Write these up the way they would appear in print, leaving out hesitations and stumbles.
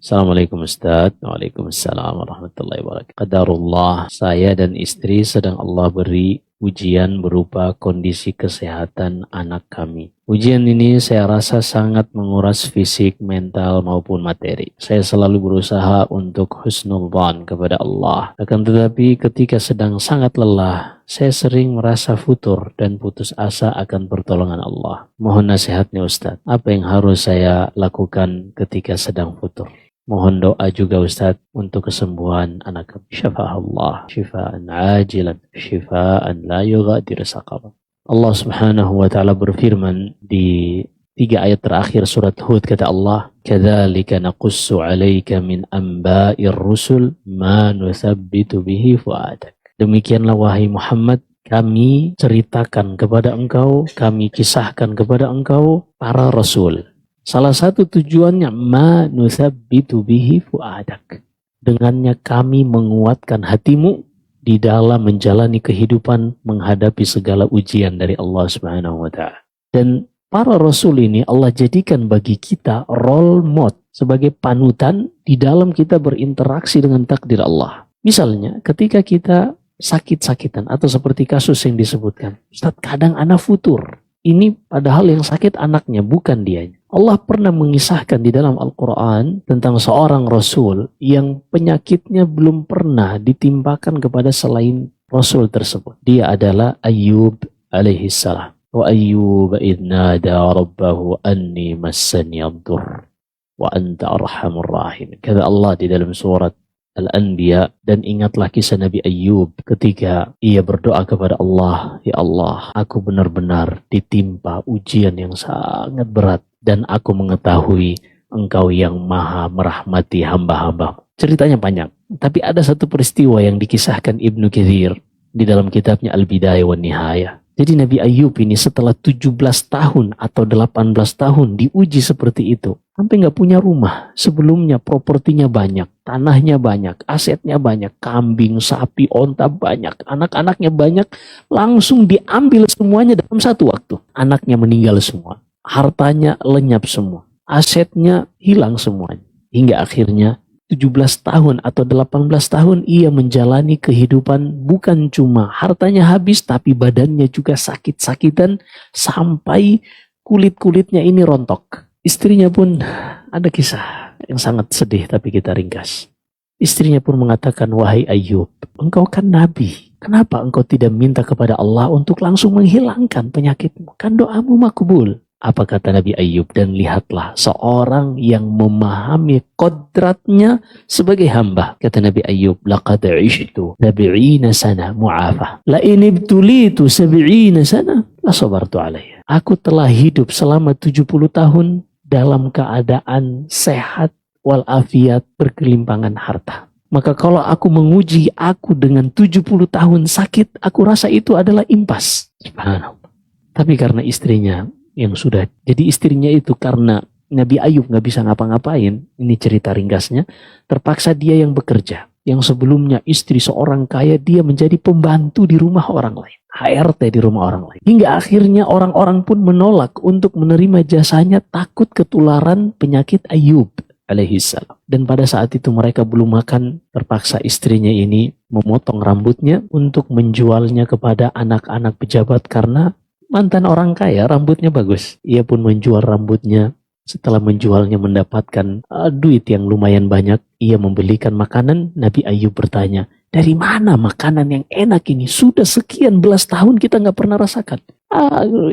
Assalamualaikum Ustaz. Waalaikumsalam warahmatullahi wabarakatuh. Qadarullah, saya dan istri sedang Allah beri ujian berupa kondisi kesehatan anak kami. Ujian ini saya rasa sangat menguras fisik, mental maupun materi. Saya selalu berusaha untuk husnul dzan kepada Allah. Akan tetapi ketika sedang sangat lelah, saya sering merasa futur dan putus asa akan pertolongan Allah. Mohon nasihatnya Ustaz. Apa yang harus saya lakukan ketika sedang futur? Mohon doa juga Ustaz untuk kesembuhan anak kami. Syafa'allah, syifaan ajilan, syifaan la yughadir saqama. Allah Subhanahu wa taala berfirman di 3 ayat terakhir surat Hud, kata Allah, "Kadzalika naqussu 'alaika min anba'ir rusul ma nuthabbitu bihi fu'adak." Demikianlah wahai Muhammad, kami ceritakan kepada engkau, kami kisahkan kepada engkau para rasul. Salah satu tujuannya ma nuthabbitu bihi fu'adak. Dengannya kami menguatkan hatimu di dalam menjalani kehidupan menghadapi segala ujian dari Allah Subhanahu wa taala. Dan para rasul ini Allah jadikan bagi kita role model sebagai panutan di dalam kita berinteraksi dengan takdir Allah. Misalnya ketika kita sakit-sakitan atau seperti kasus yang disebutkan, Ustaz, kadang anak futur. Ini padahal yang sakit anaknya, bukan dianya. Allah pernah mengisahkan di dalam Al-Quran tentang seorang Rasul yang penyakitnya belum pernah ditimpakan kepada selain Rasul tersebut. Dia adalah Ayyub alaihissalam. Wa Ayyub idnada rabbahu anni massani ad-dur wa anta arhamur rahim. Kata Allah di dalam surat Al-Anbiya, dan ingatlah kisah Nabi Ayyub ketika ia berdoa kepada Allah, "Ya Allah, aku benar-benar ditimpa ujian yang sangat berat dan aku mengetahui Engkau yang maha merahmati hamba-hamba." Ceritanya panjang, tapi ada satu peristiwa yang dikisahkan Ibnu Katsir di dalam kitabnya Al-Bidayah wan Nihayah. Jadi Nabi Ayyub ini setelah 17 tahun atau 18 tahun diuji seperti itu. Sampai nggak punya rumah. Sebelumnya propertinya banyak, tanahnya banyak, asetnya banyak, kambing, sapi, onta banyak, anak-anaknya banyak. Langsung diambil semuanya dalam satu waktu. Anaknya meninggal semua. Hartanya lenyap semua. Asetnya hilang semuanya. Hingga akhirnya 17 tahun atau 18 tahun ia menjalani kehidupan, bukan cuma hartanya habis tapi badannya juga sakit-sakitan sampai kulit-kulitnya ini rontok. Istrinya pun ada kisah yang sangat sedih tapi kita ringkas. Istrinya pun mengatakan, "Wahai Ayyub, engkau kan nabi. Kenapa engkau tidak minta kepada Allah untuk langsung menghilangkan penyakitmu? Kan doamu makbul." Apa kata Nabi Ayyub? Dan lihatlah seorang yang memahami kodratnya sebagai hamba. Kata Nabi Ayyub, "Laqad 'ishtu 70 sana mu'afah. La in ibtulitu 70 sana la sabartu 'alayha." Aku telah hidup selama 70 tahun dalam keadaan sehat walafiat, berkelimpangan harta. Maka kalau aku menguji aku dengan 70 tahun sakit, aku rasa itu adalah impas. Subhanallah. Tapi karena istrinya yang sudah jadi istrinya itu, karena Nabi Ayyub nggak bisa ngapa-ngapain, ini cerita ringkasnya, terpaksa dia yang bekerja. Yang sebelumnya istri seorang kaya, dia menjadi pembantu di rumah orang lain, HRT di rumah orang lain. Hingga akhirnya orang-orang pun menolak untuk menerima jasanya, takut ketularan penyakit Ayyub alaihissalam. Dan pada saat itu mereka belum makan, terpaksa istrinya ini memotong rambutnya untuk menjualnya kepada anak-anak pejabat karena mantan orang kaya, rambutnya bagus. Ia pun menjual rambutnya. Setelah menjualnya mendapatkan duit yang lumayan banyak, ia membelikan makanan. Nabi Ayyub bertanya, "Dari mana makanan yang enak ini? Sudah sekian belas tahun kita nggak pernah rasakan."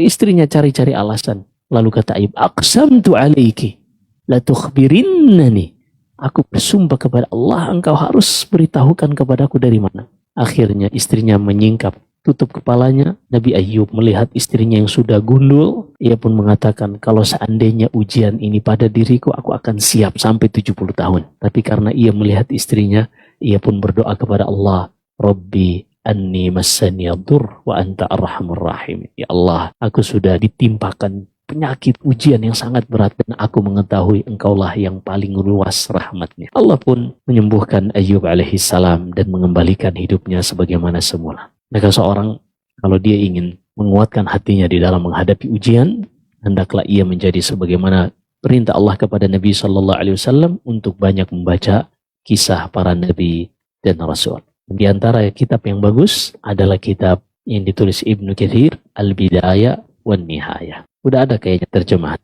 Istrinya cari-cari alasan. Lalu kata Ayyub, "Aqsamtu alaiki la tukhbirinnani." Aku bersumpah kepada Allah, engkau harus beritahukan kepadaku dari mana. Akhirnya istrinya menyingkap, tutup kepalanya. Nabi Ayyub melihat istrinya yang sudah gundul, ia pun mengatakan, "Kalau seandainya ujian ini pada diriku, aku akan siap sampai 70 tahun. Tapi karena ia melihat istrinya, ia pun berdoa kepada Allah, "Rabbi anni massani ad-dur wa anta arhamur rahim." Ya Allah, aku sudah ditimpakan penyakit ujian yang sangat berat dan aku mengetahui engkaulah yang paling luas rahmatnya. Allah pun menyembuhkan Ayyub alaihissalam dan mengembalikan hidupnya sebagaimana semula. Maka seorang kalau dia ingin menguatkan hatinya di dalam menghadapi ujian, hendaklah ia menjadi sebagaimana perintah Allah kepada Nabi Shallallahu Alaihi Wasallam untuk banyak membaca kisah para nabi dan rasul. Di antara kitab yang bagus adalah kitab yang ditulis Ibnu Katsir, Al-Bidayah wan Nihayah. Udah ada kayaknya terjemahan.